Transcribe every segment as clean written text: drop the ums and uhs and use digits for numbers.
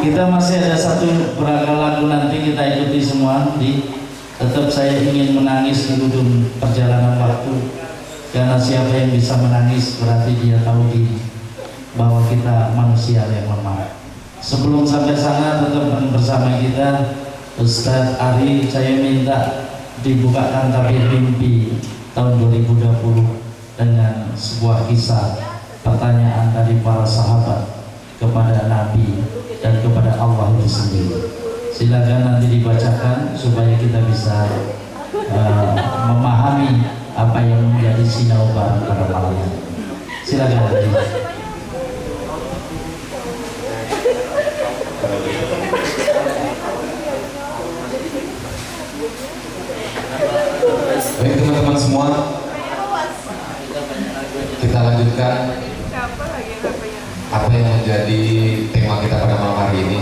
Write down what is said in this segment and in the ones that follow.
Kita masih ada satu beragam lagu nanti kita ikuti semua. Tetap saya ingin menangis di ujung perjalanan waktu, karena siapa yang bisa menangis berarti dia tahu diri bahwa kita manusia yang lemah. Sebelum sampai sana tetap bersama kita Ustadz Ari. Saya minta dibukakan tabir mimpi tahun 2020 dengan sebuah kisah pertanyaan dari para sahabat kepada Nabi dan kepada Allah itu sendiri. Silakan nanti dibacakan supaya kita bisa memahami apa yang menjadi sinau barang pada malam ini. Silakan nanti. Baik teman-teman semua, kita lanjutkan apa yang menjadi tema kita pada malam hari ini.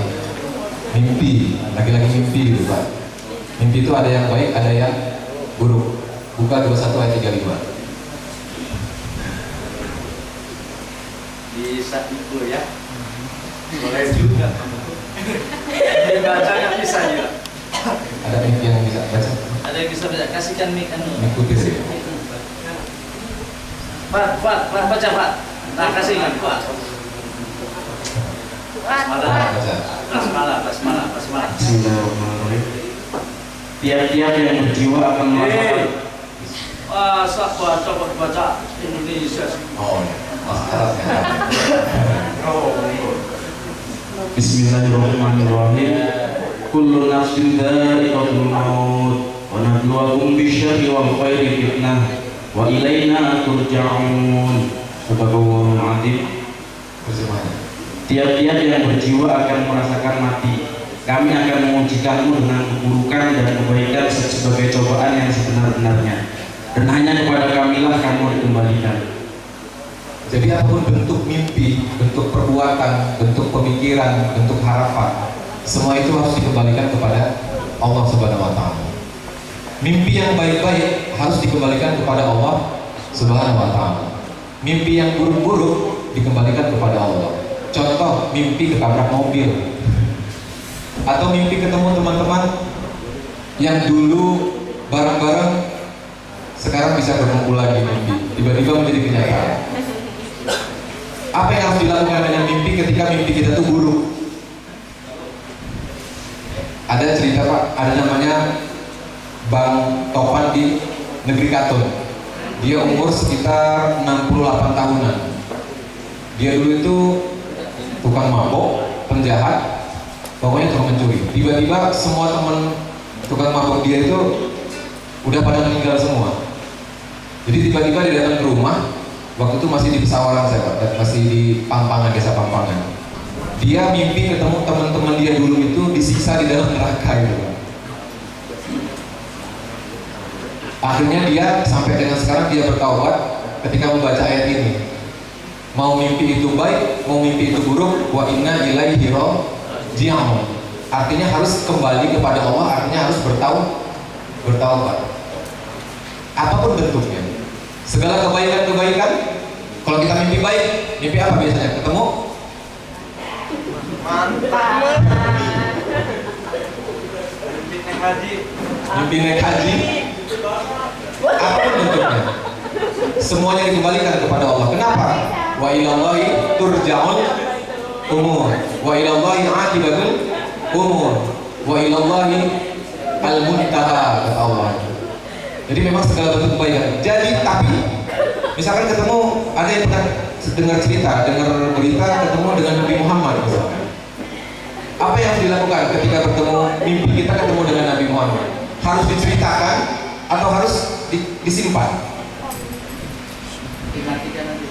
Mimpi, lagi-lagi mimpi gitu Pak. Mimpi itu ada yang baik, ada yang buruk. Buka 21 ayat 35. Bisa itu ya, boleh juga. Dibaca nggak bisa ya? Ada mimpi yang bisa baca? Ada yang bisa baca, kasihkan mic anu. Ikuti sih. Pak, baca Pak. Nah, kasihkan Pak. Basmalah. Bismillahirrahmanirrahim. Tiap-tiap yang berjiwa akan merasakan. Coba baca Indonesia. Oh, masalahnya. Bismillahirrahmanirrahim. Kullu nafsin dha'iqatul maut wa nabluwakum bisyarri wal khairi fitnah wa ilaina turja'un. Subhanallahul azim. Terjemahnya. Tiap-tiap yang berjiwa akan merasakan mati. Kami akan menguji kamu dengan keburukan dan kebaikan sebagai cobaan yang sebenar-benarnya. Dan hanya kepada kamilah kamu dikembalikan. Jadi apapun bentuk mimpi, bentuk perbuatan, bentuk pemikiran, bentuk harapan, semua itu harus dikembalikan kepada Allah Subhanahu wa Ta'ala. Mimpi yang baik-baik harus dikembalikan kepada Allah Subhanahu wa Ta'ala. Mimpi yang buruk-buruk dikembalikan kepada Allah. Contoh, mimpi ketabrak mobil, atau mimpi ketemu teman-teman yang dulu bareng-bareng sekarang bisa berkumpul lagi, mimpi tiba-tiba menjadi kenyataan. Apa yang harus dilakukan dengan mimpi ketika mimpi kita itu buruk? Ada cerita Pak, ada namanya Bang Topan di Negeri Katun. Dia umur sekitar 68 tahunan. Dia dulu itu tukang mabok, penjahat, pokoknya tukang mencuri. Tiba-tiba semua teman tukang mabok dia itu udah pada meninggal semua. Jadi tiba-tiba dia datang ke rumah. Waktu itu masih di Pesawaran saya Pak, masih di Pampangan, desa Pampangan. Dia mimpi ketemu teman-teman dia dulu itu disiksa di dalam neraka gitu. Akhirnya dia sampai dengan sekarang dia bertaubat ketika membaca ayat ini. Mau mimpi itu baik, mau mimpi itu buruk, wa inna ilaihi raji'un. Artinya harus kembali kepada Allah, artinya harus bertaubat. Apapun bentuknya. Segala kebaikan-kebaikan, kalau kita mimpi baik, mimpi apa biasanya? Ketemu Mantap. mimpi naik haji. Apapun bentuknya, semuanya dikembalikan kepada Allah. Kenapa? Wa ilallahi turja'un umur, wa ilallahi aqibatul umur, wa ilallahi al-muntaha, kata Allah. Jadi memang segala bentuk kebaikan. Jadi tapi misalkan ketemu, ada yang pernah dengar cerita, dengar berita ketemu dengan Nabi Muhammad misalkan. Apa yang harus dilakukan ketika bertemu, mimpi kita ketemu dengan Nabi Muhammad? Harus diceritakan atau harus disimpan? Dimatikan nanti.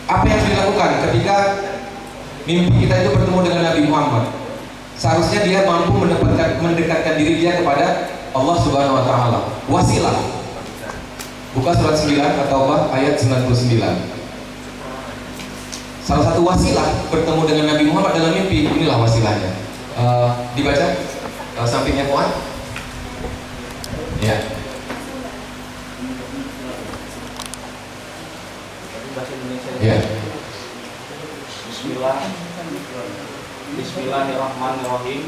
Apa yang harus dilakukan ketika mimpi kita itu bertemu dengan Nabi Muhammad? Seharusnya dia mampu mendekatkan diri dia kepada Allah Subhanahu wa Ta'ala. Wasilah. Buka surat 9 atau ayat 99. Salah satu wasilah bertemu dengan Nabi Muhammad dalam mimpi, inilah wasilahnya. Dibaca sampingnya Puan. Ya. Bahasa Indonesia. Ya. Bismillah. Bismillahirrahmanirrahim.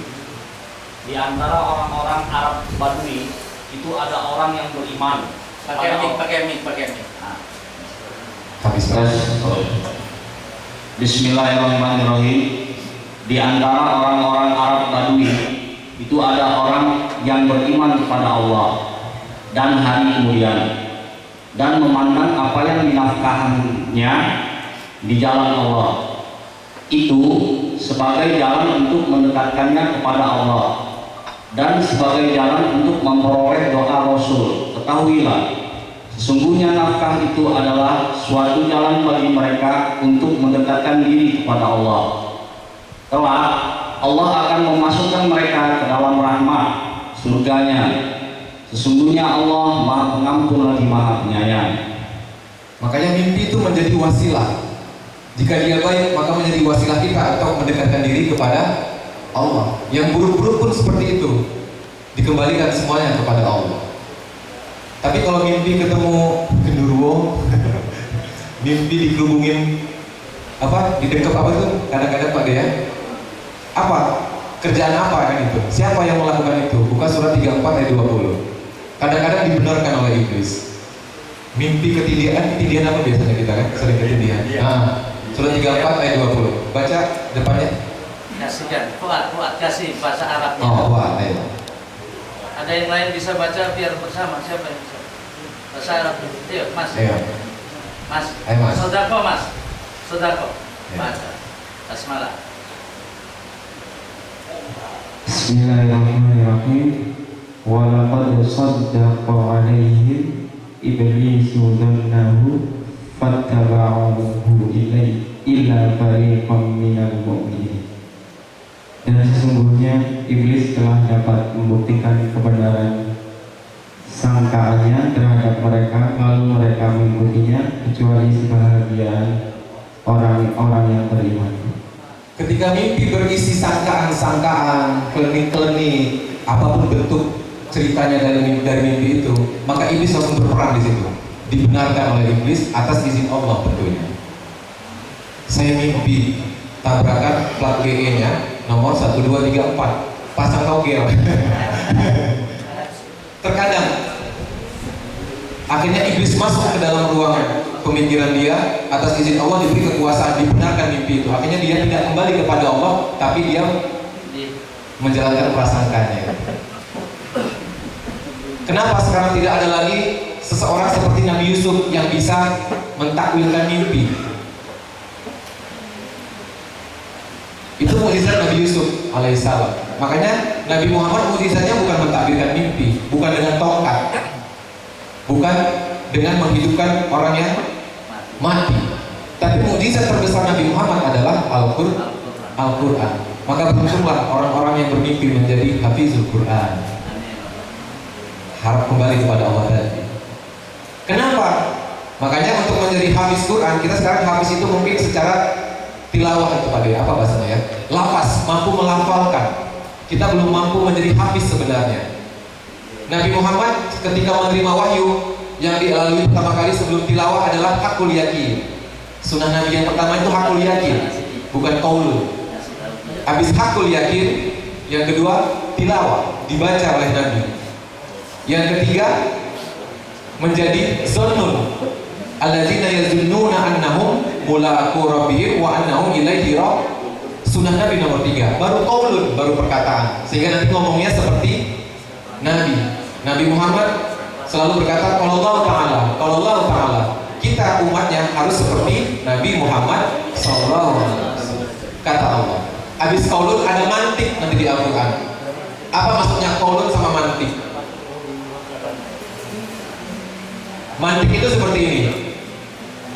Di antara orang-orang Arab Badui itu ada orang yang beriman. Pakai mic. Nah, Habis Bismillahirrahmanirrahim. Di antara orang-orang Arab Badui itu ada orang yang beriman kepada Allah dan hari kemudian, dan memandang apa yang dinafkahkannya di jalan Allah itu sebagai jalan untuk mendekatkannya kepada Allah dan sebagai jalan untuk memperoleh doa Rasul. Ketahuilah, sesungguhnya nafkah itu adalah suatu jalan bagi mereka untuk mendekatkan diri kepada Allah. Kelak Allah akan memasukkan mereka ke dalam rahmat surganya. Sesungguhnya Allah Maha Pengampun lagi Maha Penyayang. Makanya mimpi itu menjadi wasilah. Jika dia baik, maka menjadi wasilah kita untuk mendekatkan diri kepada Allah. Yang buruk-buruk pun seperti itu, dikembalikan semuanya kepada Allah. Tapi kalau mimpi ketemu genderuwo, mimpi digelubungin didekap apa itu? Kadang-kadang Pak ya, apa? Kerjaan apa kan itu? Siapa yang melakukan itu? Buka surat 34 ayat 20. Kadang-kadang dibenarkan oleh iblis. Mimpi ketindihan apa biasanya kita kan? Sering ketindihan. Nah, surat 34 ayat 20. Baca depannya. Kasihkan, kuat kasih bahasa Arabnya. Oh, wah, ayo. Ada yang lain bisa baca biar bersama. Siapa yang bisa? Bahasa Arab. Ayo, Mas. Ayo. Mas. Ayo, Mas. Sodako, Mas. Sodako. Ya. Baca. Basmalah. Bismillahirrahmanirrahim. Walaqad saddaqa alaihim iblisu dhannahu fattaba'uhu illa fariqam minal mu'minin. Dan sesungguhnya iblis telah dapat membuktikan kebenaran sangkaannya terhadap mereka, lalu mereka mengikutinya kecuali sebahagian orang-orang yang beriman. Ketika mimpi berisi sangkaan-sangkaan, klenik-klenik, apapun bentuk ceritanya dari mimpi itu, maka iblis langsung berperan di situ. Dibenarkan oleh iblis atas izin Allah tentunya. Saya mimpi tabrakan plat GE-nya nomor 1234, pasang togel. Terkadang akhirnya iblis masuk ke dalam ruang pemikiran dia, atas izin Allah diberi kekuasaan, dibenarkan mimpi itu. Akhirnya dia tidak kembali kepada Allah, tapi dia menjalankan prasangkanya. Kenapa sekarang tidak ada lagi seseorang seperti Nabi Yusuf yang bisa mentakwilkan mimpi? Itu mukjizat Nabi Yusuf alaihissalam. Makanya Nabi Muhammad mukjizatnya bukan mentakwilkan mimpi, bukan dengan tongkat, bukan dengan menghidupkan orang yang mati. Tapi mukjizat terbesar Nabi Muhammad adalah Al-Quran. Maka beruntunglah orang-orang yang bermimpi menjadi hafizul Quran. Harap kembali kepada Allah tadi. Kenapa? Makanya untuk menjadi hafiz Quran, kita sekarang hafiz itu mungkin secara tilawah itu Pak apa bahasanya ya? Lafaz, mampu melafalkan. Kita belum mampu menjadi hafiz sebenarnya. Nabi Muhammad ketika menerima wahyu yang dilalui pertama kali sebelum tilawah adalah hakul yakin. Sunnah Nabi yang pertama itu hakul yakin, bukan qaulun. Habis hakul yakin, yang kedua tilawah, dibaca oleh Nabi. Yang ketiga menjadi zonnun, alladzina yazunnuna annahum mulaqu rabbihim wa annahum ilaihi raji'un. Sunnah Nabi nomor 3. Baru qaulun, baru perkataan. Sehingga nanti ngomongnya seperti Nabi Muhammad selalu berkata kalau Allah Ta'ala. Kita umatnya harus seperti Nabi Muhammad sallallahu alaihi wasallam. Kata Allah. Habis qaulun ada mantik nanti di Al-Qur'an. Apa maksudnya qaulun sama mantik? Mantik itu seperti ini.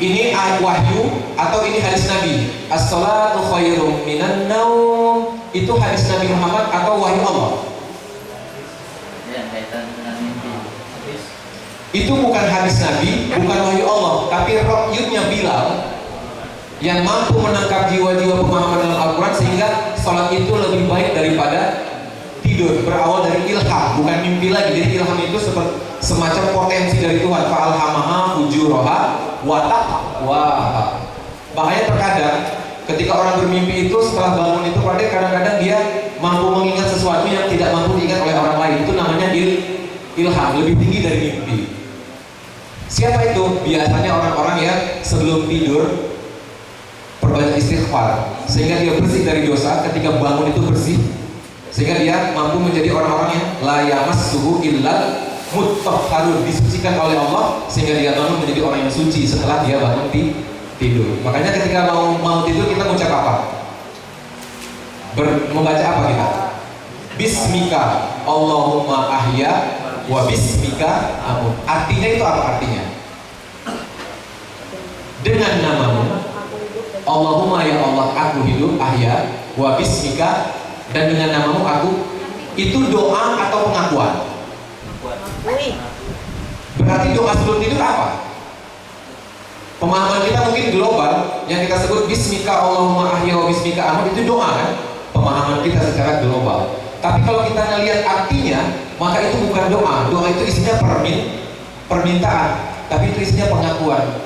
Ini ayat wahyu atau ini hadis Nabi. As-salatu khairum minan naum. Itu hadis Nabi Muhammad atau wahyu Allah? Ya, kaitan dengan mimpi. Itu bukan hadis Nabi, bukan wahyu Allah, tapi rokyutnya Bilal yang mampu menangkap jiwa-jiwa pemahaman dalam Al-Quran sehingga sholat itu lebih baik daripada tidur. Berawal dari ilham, bukan mimpi lagi. Jadi ilham itu seperti semacam potensi dari Tuhan. Fa'alhamaha fujuraha wa taqwaha. Makanya terkadang ketika orang bermimpi itu setelah bangun itu Pak De, kadang-kadang dia mampu mengingat sesuatu yang tidak mampu diingat oleh orang lain. Itu namanya ilham, lebih tinggi dari mimpi. Siapa itu? Biasanya orang-orang yang sebelum tidur perbanyak istighfar, sehingga dia bersih dari dosa. Ketika bangun itu bersih, sehingga dia mampu menjadi orang-orang yang la yamassuhu illal mutahharun, disucikan oleh Allah, sehingga dia bangun menjadi orang yang suci setelah dia bangun tidur. Makanya ketika mau tidur kita mengucap apa? Membaca apa kita? Bismika Allahumma ahya wa bismika amut. Artinya itu apa artinya? Dengan namamu Allahumma ya Allah aku hidup ahya wa bismika, dan dengan namamu aku. Itu doa atau pengakuan? Berarti doa sebelum tidur apa? Pemahaman kita mungkin global, yang kita sebut bismika Allahumma ahya wa bismika amut, itu doa kan? Pemahaman kita secara global. Tapi kalau kita ngelihat artinya, maka itu bukan doa. Doa itu isinya permintaan, tapi itu isinya pengakuan.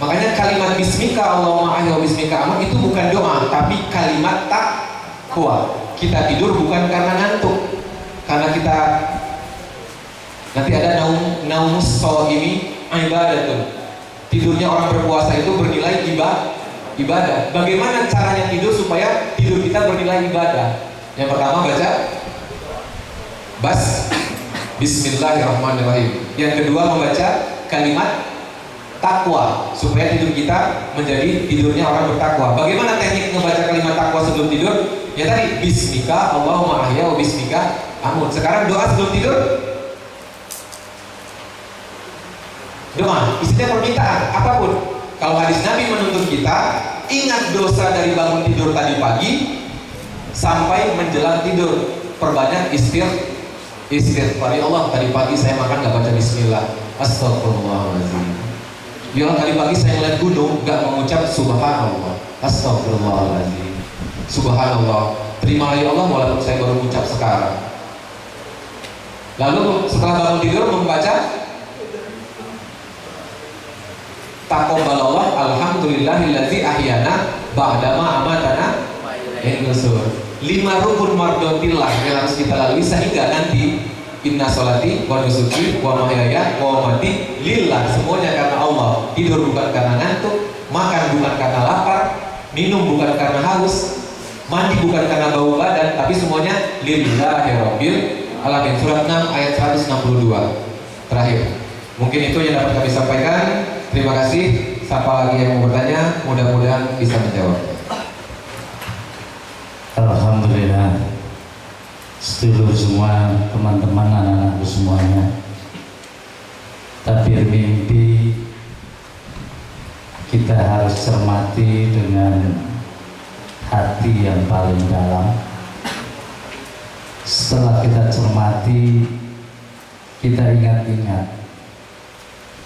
Makanya kalimat bismika Allahumma ahya wa bismika amut itu bukan doa, tapi kalimat takwa. Kita tidur bukan karena ngantuk, karena kita nanti ada naumus shaimi ibadatun. Tidurnya orang berpuasa itu bernilai ibadah. Bagaimana caranya tidur supaya tidur kita bernilai ibadah? Yang pertama baca Bismillahirrahmanirrahim. Yang kedua membaca kalimat takwa supaya tidur kita menjadi tidurnya orang bertakwa. Bagaimana teknik membaca kalimat takwa sebelum tidur? Ya tadi bismika Allahumma ahya wa bismika amut. Sekarang doa sebelum tidur. Doa, isinya permintaan, apapun. Kalau hadis Nabi menuntut kita ingat dosa dari bangun tidur tadi pagi sampai menjelang tidur. Perbanyak istighfar. Ya Allah, tadi pagi saya makan gak baca bismillah. Astagfirullahaladzim. Ya Allah, tadi pagi saya ngeliat gunung gak mengucap subhanallah. Astagfirullahaladzim. Subhanallah. Terimalah ya Allah walaupun saya baru mengucap sekarang. Lalu setelah bangun tidur membaca taqabbalallah alhamdulillahillazi ahyana ba'dama amatana nusur. 5 rukun mardotillah yang harus kita lalui sehingga nanti inna sholati wa nusuki wa mahyaya wa mamati lillah, semuanya karena Allah. Tidur bukan karena ngantuk, makan bukan karena lapar, minum bukan karena haus, mandi bukan karena bau badan, tapi semuanya lillahirabbil alamin. Surat 6 ayat 162 terakhir. Mungkin itu yang dapat kami sampaikan. Terima kasih. Siapa lagi yang mau bertanya, mudah-mudahan bisa menjawab. Alhamdulillah, sedulur semua, teman-teman, anak-anakku semuanya. Tabir mimpi kita harus cermati dengan hati yang paling dalam. Setelah kita cermati, kita ingat-ingat.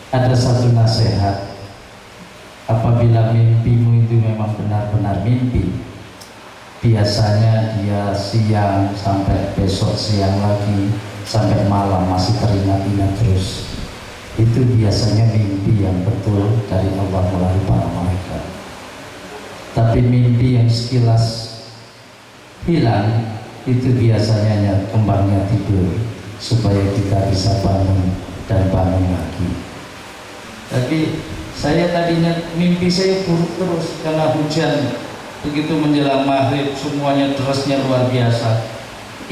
Ada satu nasihat, apabila mimpimu itu memang benar-benar mimpi, biasanya dia siang sampai besok siang lagi sampai malam masih teringat-ingat terus. Itu biasanya mimpi yang betul dari Allah melalui para malaikat. Tapi mimpi yang sekilas hilang itu biasanya hanya kembangnya tidur supaya kita bisa bangun dan bangun lagi. Tapi saya tadinya mimpi saya buruk terus karena hujan. Begitu menjelang maghrib semuanya derasnya luar biasa.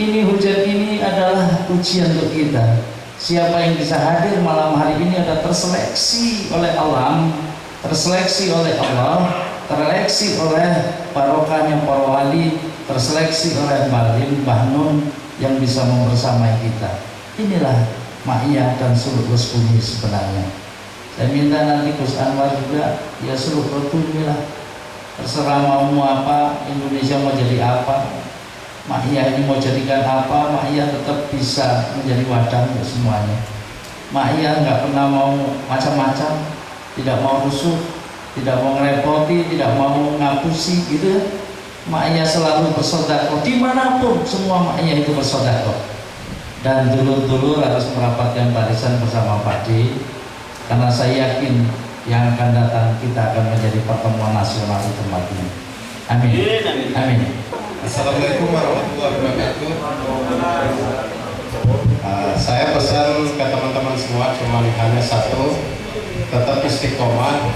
Ini hujan ini adalah ujian untuk kita. Siapa yang bisa hadir malam hari ini ada terseleksi oleh alam, terseleksi oleh Allah, terseleksi oleh barokahnya para wali, terseleksi oleh Balim Bahnun yang bisa membersamai kita. Inilah ma'iyah dan suluk resmi sebenarnya. Saya minta nanti Gus Anwar juga ya suluk resmi lah. Terserah mau apa, Indonesia mau jadi apa, Ma'iyah ini mau jadikan apa, Ma'iyah tetap bisa menjadi wadah untuk semuanya. Ma'iyah nggak pernah mau macam-macam, tidak mau rusuh, tidak mau ngerepoti, tidak mau ngapusi gitu ya. Ma'iyah selalu bersedekah dimanapun, semua Ma'iyah itu bersedekah. Dan dulur-dulur harus merapatkan barisan bersama Pak D, karena saya yakin yang akan datang kita akan menjadi pertemuan nasional di tempat ini. Amin. Amin. Assalamualaikum warahmatullahi wabarakatuh. Saya pesan ke teman-teman semua cuma hanya satu, tetap istiqomah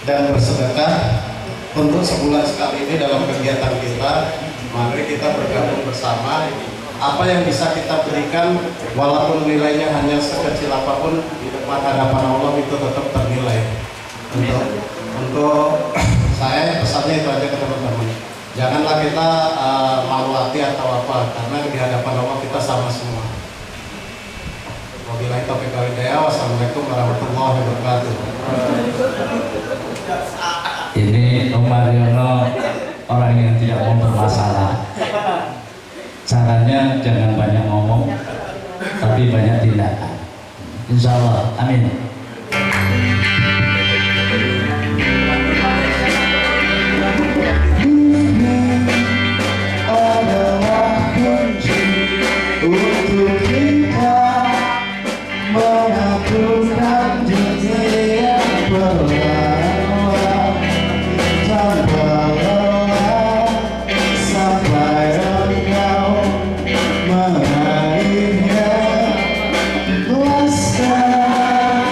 dan bersedekah. Untuk sebulan sekali ini dalam kegiatan kita, mari kita bergabung bersama. Apa yang bisa kita berikan, walaupun nilainya hanya sekecil apapun, di depan hadapan Allah itu tetap ternilai. Untuk saya pesannya itu aja ke teman-teman. Janganlah kita malu hati atau apa, karena di hadapan Allah kita sama semua. Wabillahi taufiq wal hidayah. Wassalamualaikum warahmatullahi wabarakatuh. Ini Om Mariono orang yang tidak mau bermasalah. Caranya jangan banyak ngomong, tapi banyak tindakan. Insya Allah, amin. Adalah kunci untuk kita mengaturkan diri yang berlawan tanpa lelah sampai engkau meraihnya. Luaskan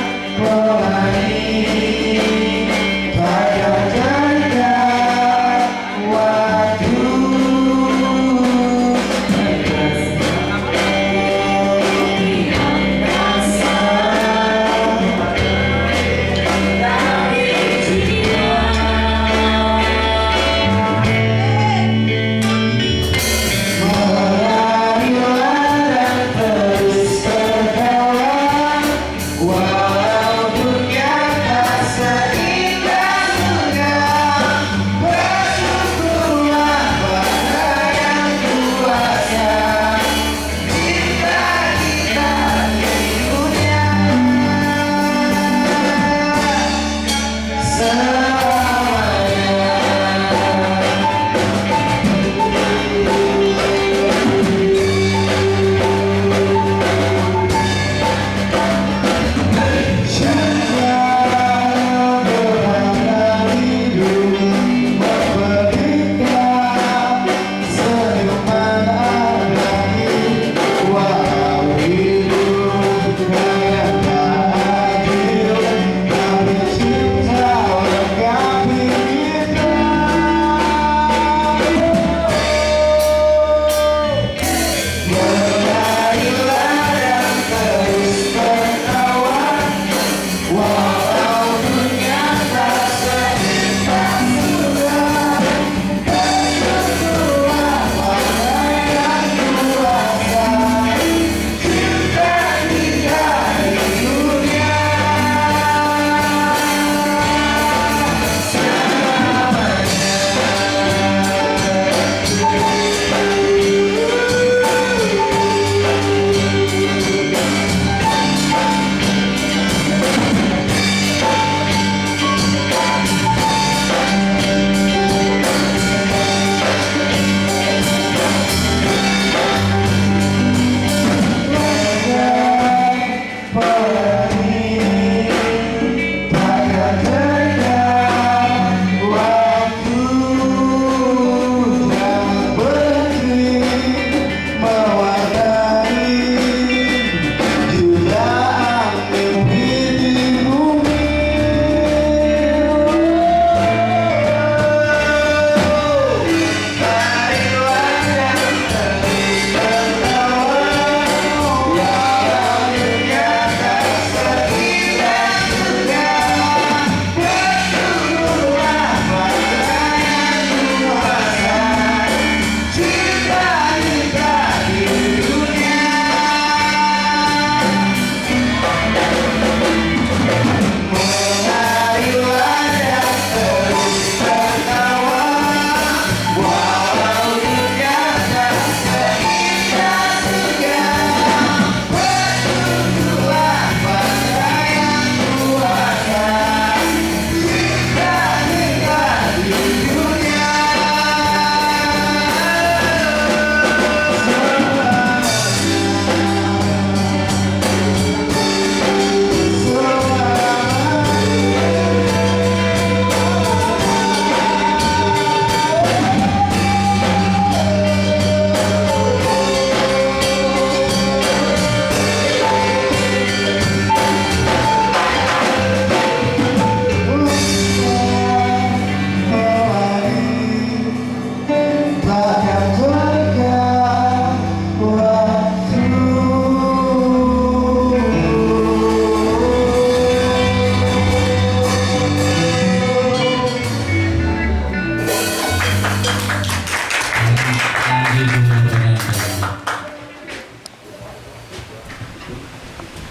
Judul pengantin.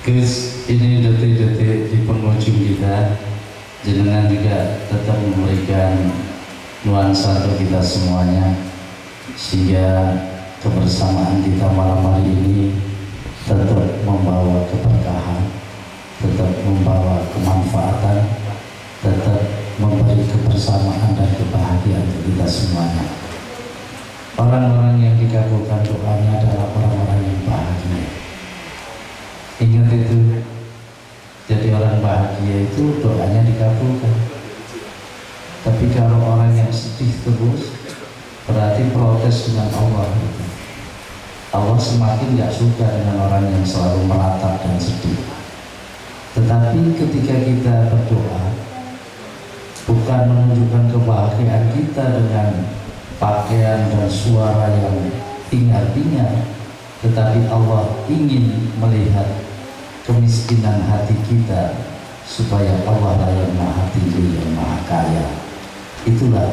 Gus, ini detik-detik di penghujung kita, jenengan juga tetap memberikan nuansa untuk kita semuanya, sehingga kebersamaan kita malam hari ini tetap membawa keberkahan, tetap membawa kemanfaatan, tetap memberi kebersamaan dan kebahagiaan untuk kita semuanya. Orang-orang yang dikabulkan doanya adalah orang-orang yang bahagia. Ingat itu, jadi orang bahagia itu doanya dikabulkan. Tapi kalau orang yang sedih terus, berarti protes dengan Allah. Allah semakin gak suka dengan orang yang selalu meratap dan sedih. Tetapi ketika kita berdoa, bukan menunjukkan kebahagiaan kita dengan pakaian dan suara yang hingar-bingar, tetapi Allah ingin melihat kemiskinan hati kita supaya Allah lah yang maha tinggi, yang maha kaya. Itulah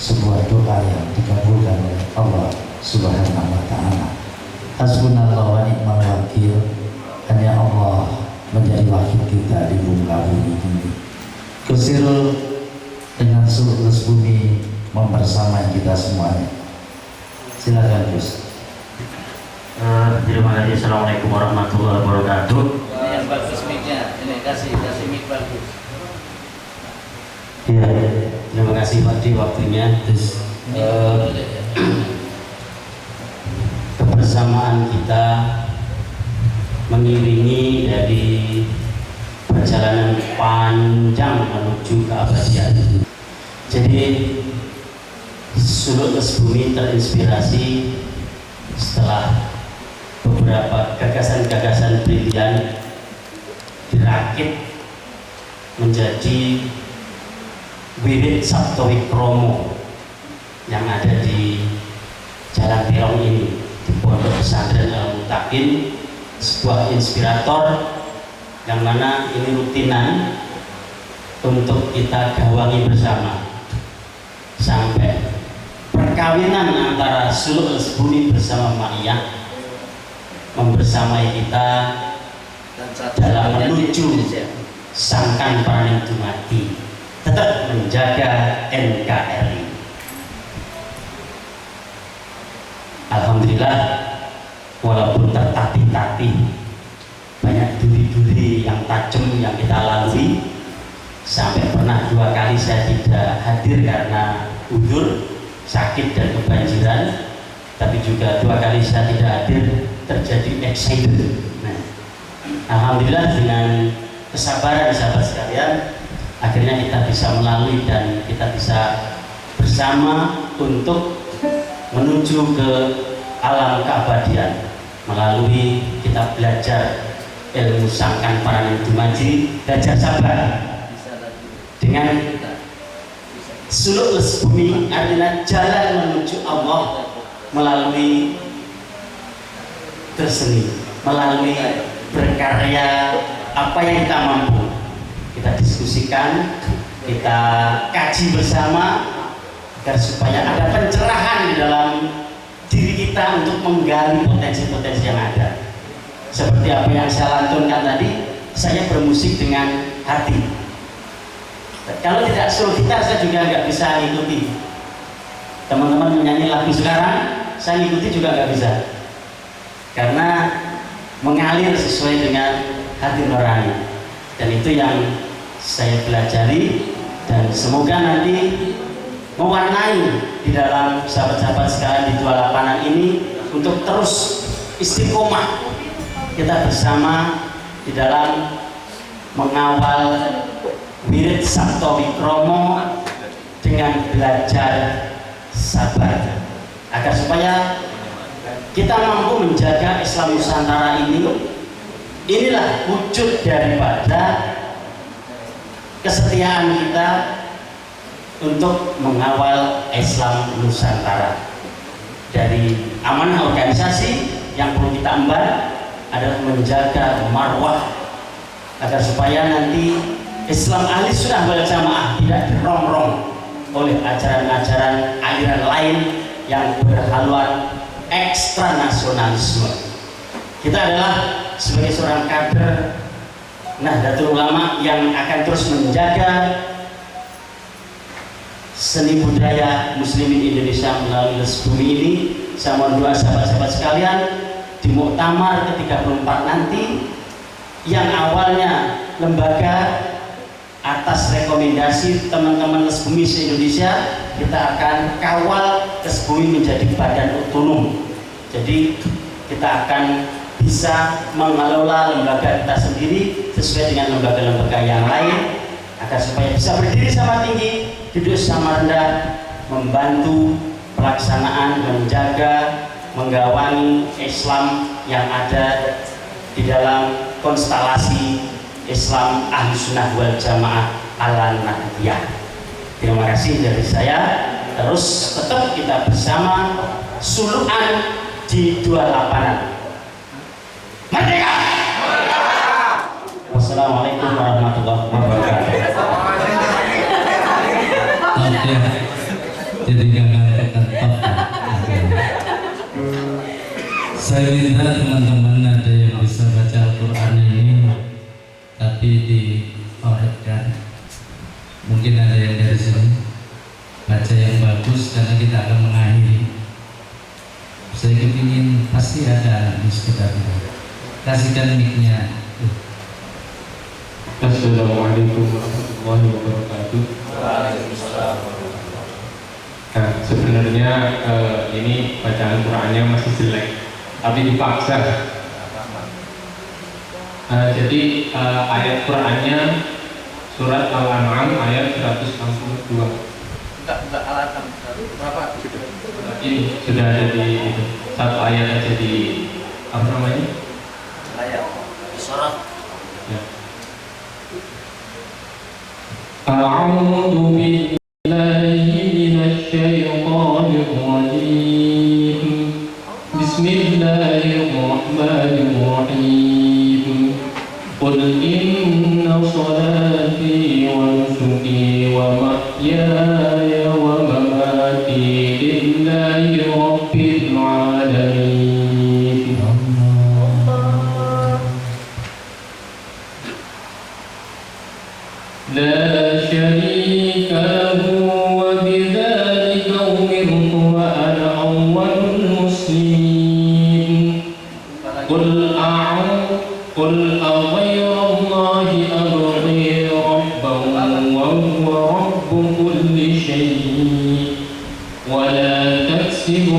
sebuah doa yang dikabulkan oleh Allah Subhanahu wa ta'ala. Hasbunallah wa ni'mal wakil. Hanya Allah menjadi wakil kita di muka bumi ini. Kusirul dengan seluruh bumi membersamai kita semuanya. Silakan Gus. Terima kasih. Assalamualaikum warahmatullahi wabarakatuh. Ini yang bagus mic-nya, ini kasih mic bagus. Ya, terima kasih Pak di waktunya. Kebersamaan kita mengiringi dari perjalanan panjang menuju keabadian. Jadi Suluk Bumi terinspirasi setelah beberapa gagasan-gagasan brilian dirakit menjadi wirid Sabto Wikromo yang ada di Jalan Terong ini, di Pondok Pesantren Al-Mutakin, sebuah inspirator yang mana ini rutinan untuk kita gawangi bersama sampai perkawinan antara Suluk Bumi bersama Ma'iyah membersamai kita dalam menuju sangkan Paraning Dumadi, tetap menjaga NKRI. Alhamdulillah, walaupun tertatih-tatih, banyak duri-duri yang tajam yang kita lalui, sampai pernah 2 kali saya tidak hadir karena udur, sakit dan kebanjiran, tapi juga 2 kali saya tidak hadir terjadi accident. Nah, alhamdulillah dengan kesabaran sahabat sekalian, akhirnya kita bisa melalui dan kita bisa bersama untuk menuju ke alam keabadian melalui kita belajar ilmu sangkan Paraning Dumadi, belajar sabar dengan Suluk Bumi, artinya jalan menuju Allah melalui berseni, melalui berkarya apa yang kita mampu. Kita diskusikan, kita kaji bersama agar supaya ada pencerahan di dalam diri kita untuk menggali potensi-potensi yang ada. Seperti apa yang saya lantunkan tadi, saya bermusik dengan hati. Kalau tidak suruh gitar, saya juga nggak bisa ngikuti. Teman-teman menyanyi lagu sekarang, saya ngikuti juga nggak bisa, karena mengalir sesuai dengan hati nurani. Dan itu yang saya pelajari, dan semoga nanti mewarnai di dalam sahabat-sahabat sekalian di 28an ini untuk terus istiqomah kita bersama di dalam mengawal wirid Sabto Wikromo dengan belajar sabar, agar supaya kita mampu menjaga Islam Nusantara ini. Inilah wujud daripada kesetiaan kita untuk mengawal Islam Nusantara. Dari amanah organisasi yang perlu kita emban adalah menjaga marwah, agar supaya nanti Islam ahli sunnah wal jamaah tidak dirongrong oleh ajaran-ajaran aliran lain yang berhaluan ekstranasionalisme. Kita adalah sebagai seorang kader Nahdlatul Ulama yang akan terus menjaga seni budaya muslimin Indonesia melalui Les Bumi ini. Saya mohon doa sahabat-sahabat sekalian di Muktamar ke-34 nanti, yang awalnya lembaga atas rekomendasi teman-teman Les Bumi se-Indonesia, kita akan kawal Les Bumi menjadi badan otonom. Jadi kita akan bisa mengelola lembaga kita sendiri sesuai dengan lembaga-lembaga yang lain, agar supaya bisa berdiri sama tinggi, duduk sama rendah, membantu pelaksanaan, menjaga, menggawangi Islam yang ada di dalam konstelasi Islam Ahlussunnah wal Jamaah ala Nahdiyah. Terima kasih dari saya. Terus tetap kita bersama suluhan di 28-an. Merdeka! Wassalamualaikum warahmatullahi wabarakatuh. Oke, jadi nggak tetap. Saya minta teman-teman ada yang bisa baca Al-Quran ini, tapi diorangkan. Mungkin ada yang dari sini baca yang bagus, karena kita akan mengakhiri. Saya kepingin pasti ada di sekitar kita. Kasihkan mic-nya. Assalamualaikum warahmatullahi wabarakatuh. Nah, sebenarnya ini bacaan Qurannya masih jelek, tapi dipaksa. Jadi ayat Qurannya surat Al-An'am ayat 162. Enggak Al-An'am berapa? Ini sudah ada di itu. Satu ayat aja di apa namanya? Ayat surat. Ya. A'udzu billahi minasy syaithanir rajim. Bismillahirrahmanirrahim. Qul inna salati wa nusuki wa mahyaya wa mamati lillahi rabbil alamin. لا شريك له وبذلك أمرت وأنا أول المسلمين. قل أغير الله أبغي ربا وهو رب كل شيء ولا تكسب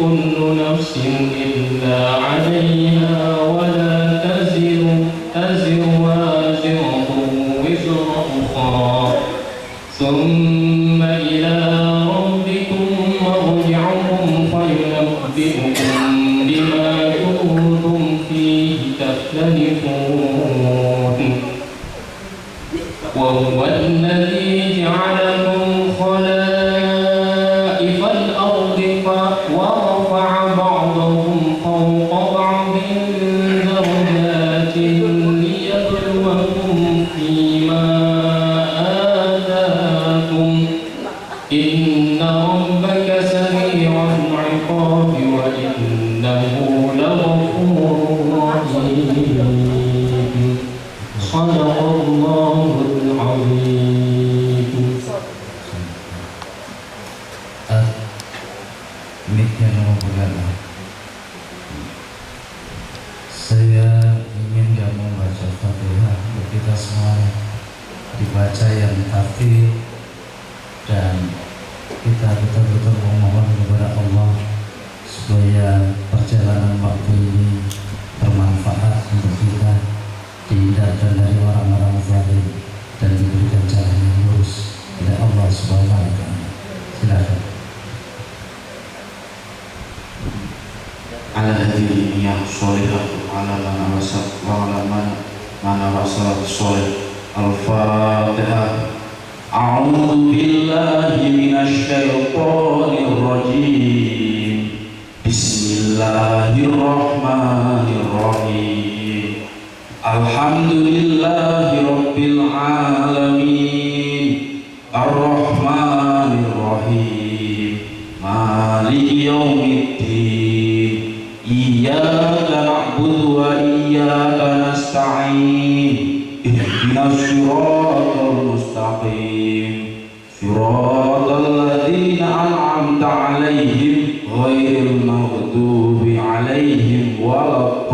كل نفس إلا عليها ولا تزر وازرة وزر أخرى ثم إلى ربكم مرجعكم فينبئكم بما كنتم فيه تختلفون. وهو الذي جعلكم خلائف الأرض ورفع بعضهم فوق بعض درجات ليبلوكم فيما آتاكم إن ربك سريع العقاب وإنه لغفور رحيم. صدق الله العظيم. Mic-nya nomor berapa? Saya ingin gak membaca Fatihah untuk kita semua, dibaca yang tartil, dan kita betul-betul memohon kepada Allah supaya perjalanan waktu ini bermanfaat untuk kita, dihindarkan dari orang-orang zalim dan diberikan jalan yang lurus oleh Allah Subhanahu wa Ta'ala. Silakan. Ala hadirin yang sholihah ala man awasat wa ala man awasat sholih. Al-Fatihah. A'udzu billahi minasy syaithanir rajim. Bismillahirrahmanirrahim. Alhamdulillahi rabbil alamin. Ar-Rahmanir Rahim. maliki yaumiddin, iyyaka na'budu wa iyyaka nasta'in, ihdinas siratal mustaqim, siratal ladzina an'amta 'alaihim ghairil maghdubi 'alaihim waladdallin.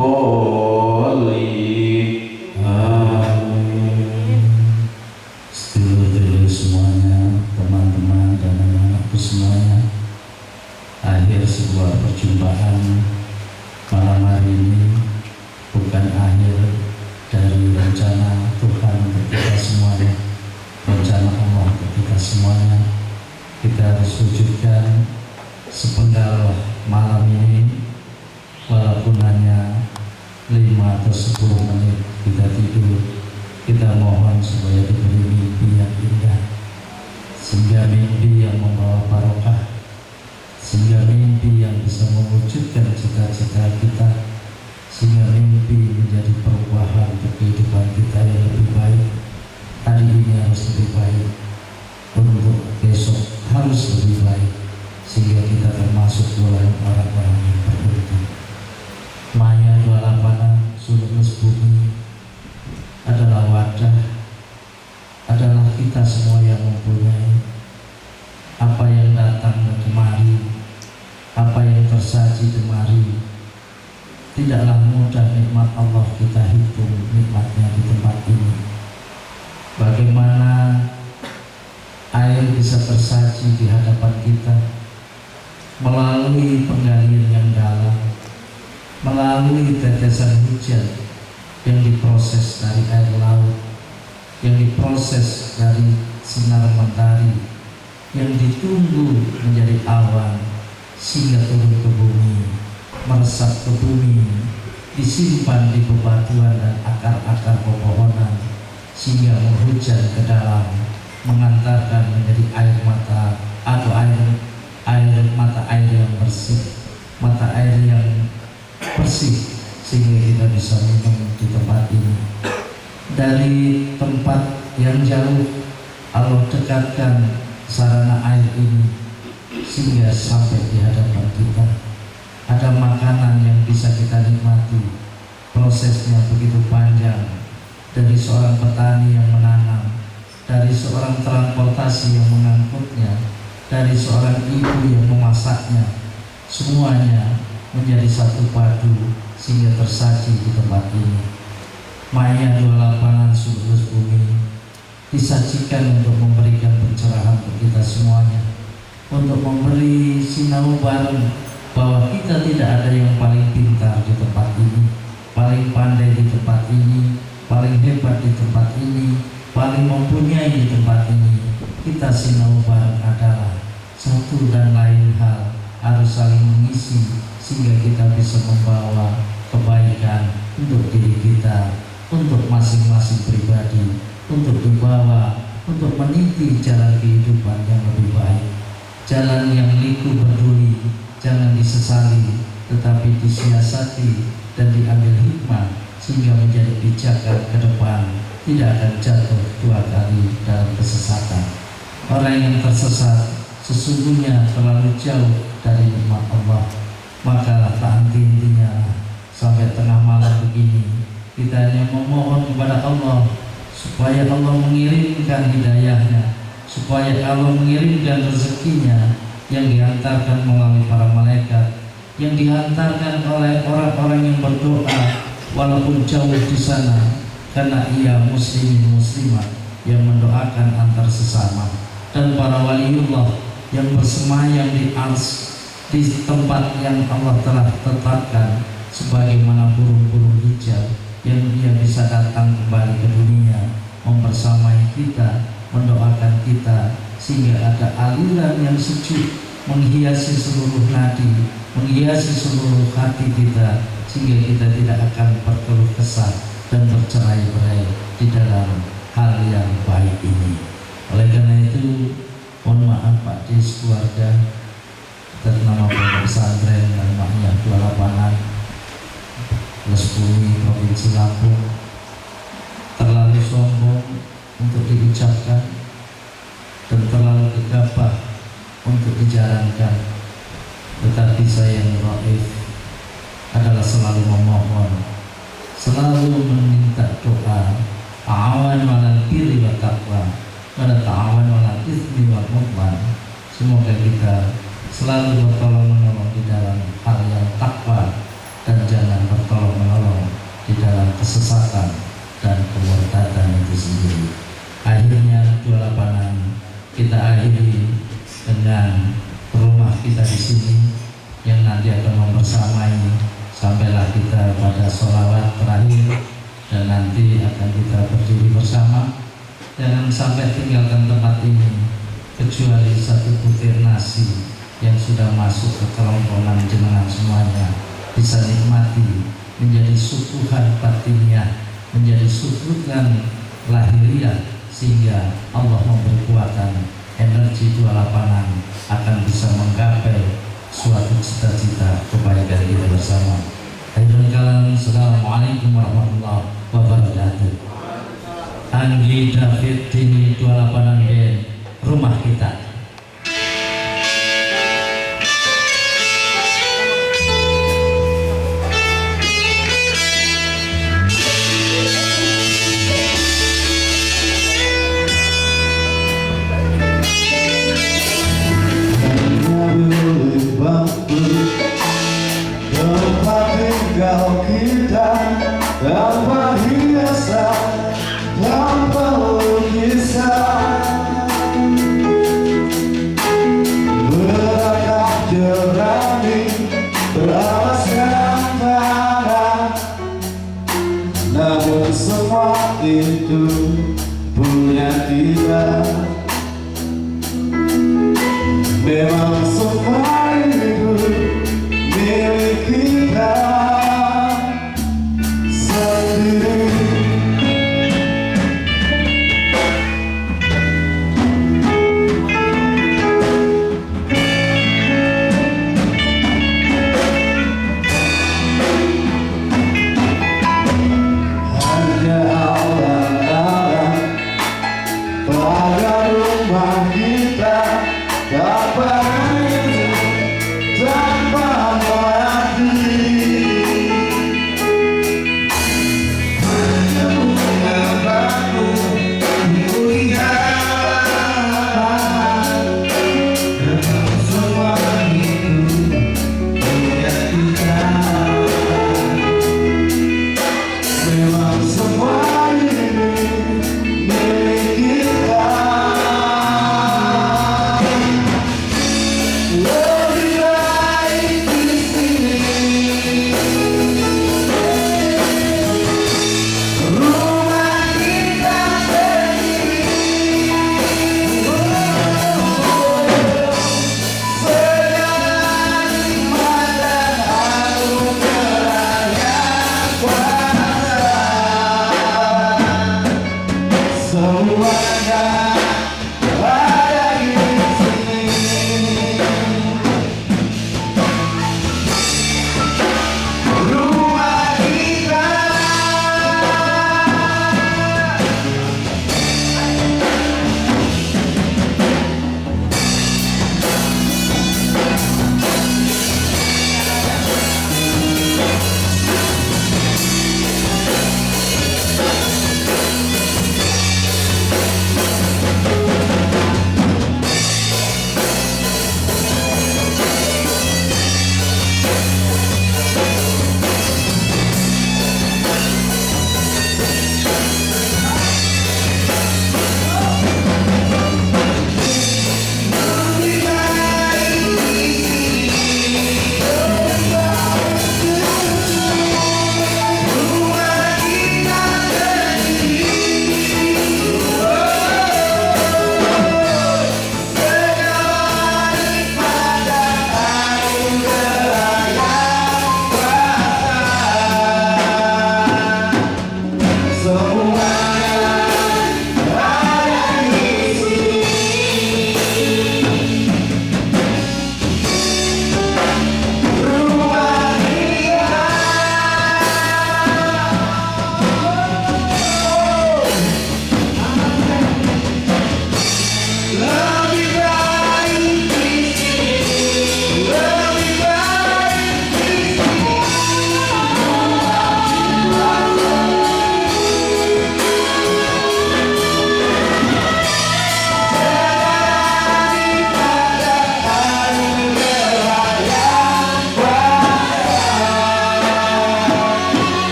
Sedulur-sedulur semuanya, teman-teman dan anak-anakku semuanya, akhir sebuah perjumpaan malam hari ini bukan akhir dari rencana Tuhan untuk kita semuanya, rencana Allah untuk kita semuanya. Kita harus wujudkan sepenggal malam ini, walaupun hanya 5 atau 10 menit kita tidur. Kita mohon supaya diberi mimpi yang indah, sehingga mimpi yang membawa barokah, sehingga mimpi yang bisa mewujudkan cita-cita kita, sehingga mimpi menjadi perubahan untuk kehidupan kita yang lebih baik. Hari ini harus lebih baik, untuk besok harus lebih baik, sehingga kita termasuk golongan orang-orang yang beruntung. Maya 28 seluruh bumi adalah wadah, adalah kita semua yang mempunyai apa yang datang kemari, apa yang tersaji kemari. Tidaklah mudah nikmat Allah kita hitung nikmatnya di tempat ini. Bagaimana air bisa tersaji di hadapan kita melalui penggalian yang dalam, melalui tetesan hujan yang diproses dari air laut, yang diproses dari sinar matahari, yang ditunggu menjadi awan sehingga turun ke bumi, meresap ke bumi, disimpan di bebatuan dan akar-akar pepohonan sehingga menghujan ke dalam, mengantarkan menjadi air mata atau mata air yang bersih, mata air yang bersih, sehingga kita bisa minum di tempat ini. Dari tempat yang jauh Allah dekatkan sarana air ini sehingga sampai di hadapan kita. Ada makanan yang bisa kita nikmati, prosesnya begitu panjang, dari seorang petani yang menanam, dari seorang transportasi yang mengangkutnya, dari seorang ibu yang memasaknya, semuanya menjadi satu padu sehingga tersaji di tempat ini. Maya 28 seluruh bumi disajikan untuk memberikan pencerahan untuk kita semuanya, untuk memberi sinau bareng bahwa kita tidak ada yang paling pintar di tempat ini, paling pandai di tempat ini, paling hebat di tempat ini, paling mempunyai di tempat ini. Kita sinau bareng adalah satu dan lain hal harus saling mengisi sehingga kita bisa membawa kebaikan untuk diri kita, untuk masing-masing pribadi, untuk dibawa, untuk meniti jalan kehidupan yang lebih baik, jalan yang liku berduri, jangan disesali, tetapi disiasati dan diambil hikmah sehingga menjadi pijakan ke depan, tidak akan jatuh 2 kali dalam kesesatan. Orang yang tersesat sesungguhnya terlalu jauh dari nikmat Allah. Maka tak henti-hentinya sampai tengah malam begini kita hanya memohon kepada Allah supaya Allah mengirimkan hidayahnya, supaya Allah mengirimkan rezekinya yang dihantarkan melalui para malaikat, yang dihantarkan oleh orang-orang yang berdoa walaupun jauh di sana, karena ia muslimin muslimat yang mendoakan antar sesama, dan para waliullah yang bersemayam di ars, di tempat yang Allah telah tetapkan, sebagaimana burung-burung hijau yang dia bisa datang kembali ke dunia, membersamai kita, mendoakan kita, sehingga ada aliran yang sejuk menghiasi seluruh nadi, menghiasi seluruh hati kita, sehingga kita tidak akan berkeluh kesah dan bercerai-berai di dalam hal yang baik ini. Oleh karena itu, mohon maaf Pak Dis, keluarga, atas nama Pondok Pesantren Al-Mahiyah 28 Lesbumi Provinsi Lampung, terlalu sombong untuk diucapkan dan terlalu gegabah untuk dijalankan. yang dhaif adalah selalu memohon, selalu meminta doa, ta'awan 'alal birri wat taqwa wa la ta'awan 'alal itsmi wal 'udwan. Semoga kita selalu bertolong-menolong di dalam hal yang takwa dan jangan bertolong-menolong di dalam kesesatan dan kemurtadan itu sendiri. Akhirnya 28an kita akhiri dengan rumah kita di sini yang nanti akan membersamai sampailah kita pada sholawat terakhir dan nanti akan kita berdiri bersama. Jangan sampai tinggalkan tempat ini kecuali satu butir nasi yang sudah masuk ke kerongkongan jenengan semuanya bisa nikmati, menjadi sukuhan batiniah, menjadi sukuhan lahiriah, sehingga Allah memberi kekuatan energi 28an akan bisa menggapai suatu cita-cita kebaikan kita bersama. Akhirul kalam, assalamualaikum warahmatullahi wabarakatuh. Anggi David Dini 28an rumah kita.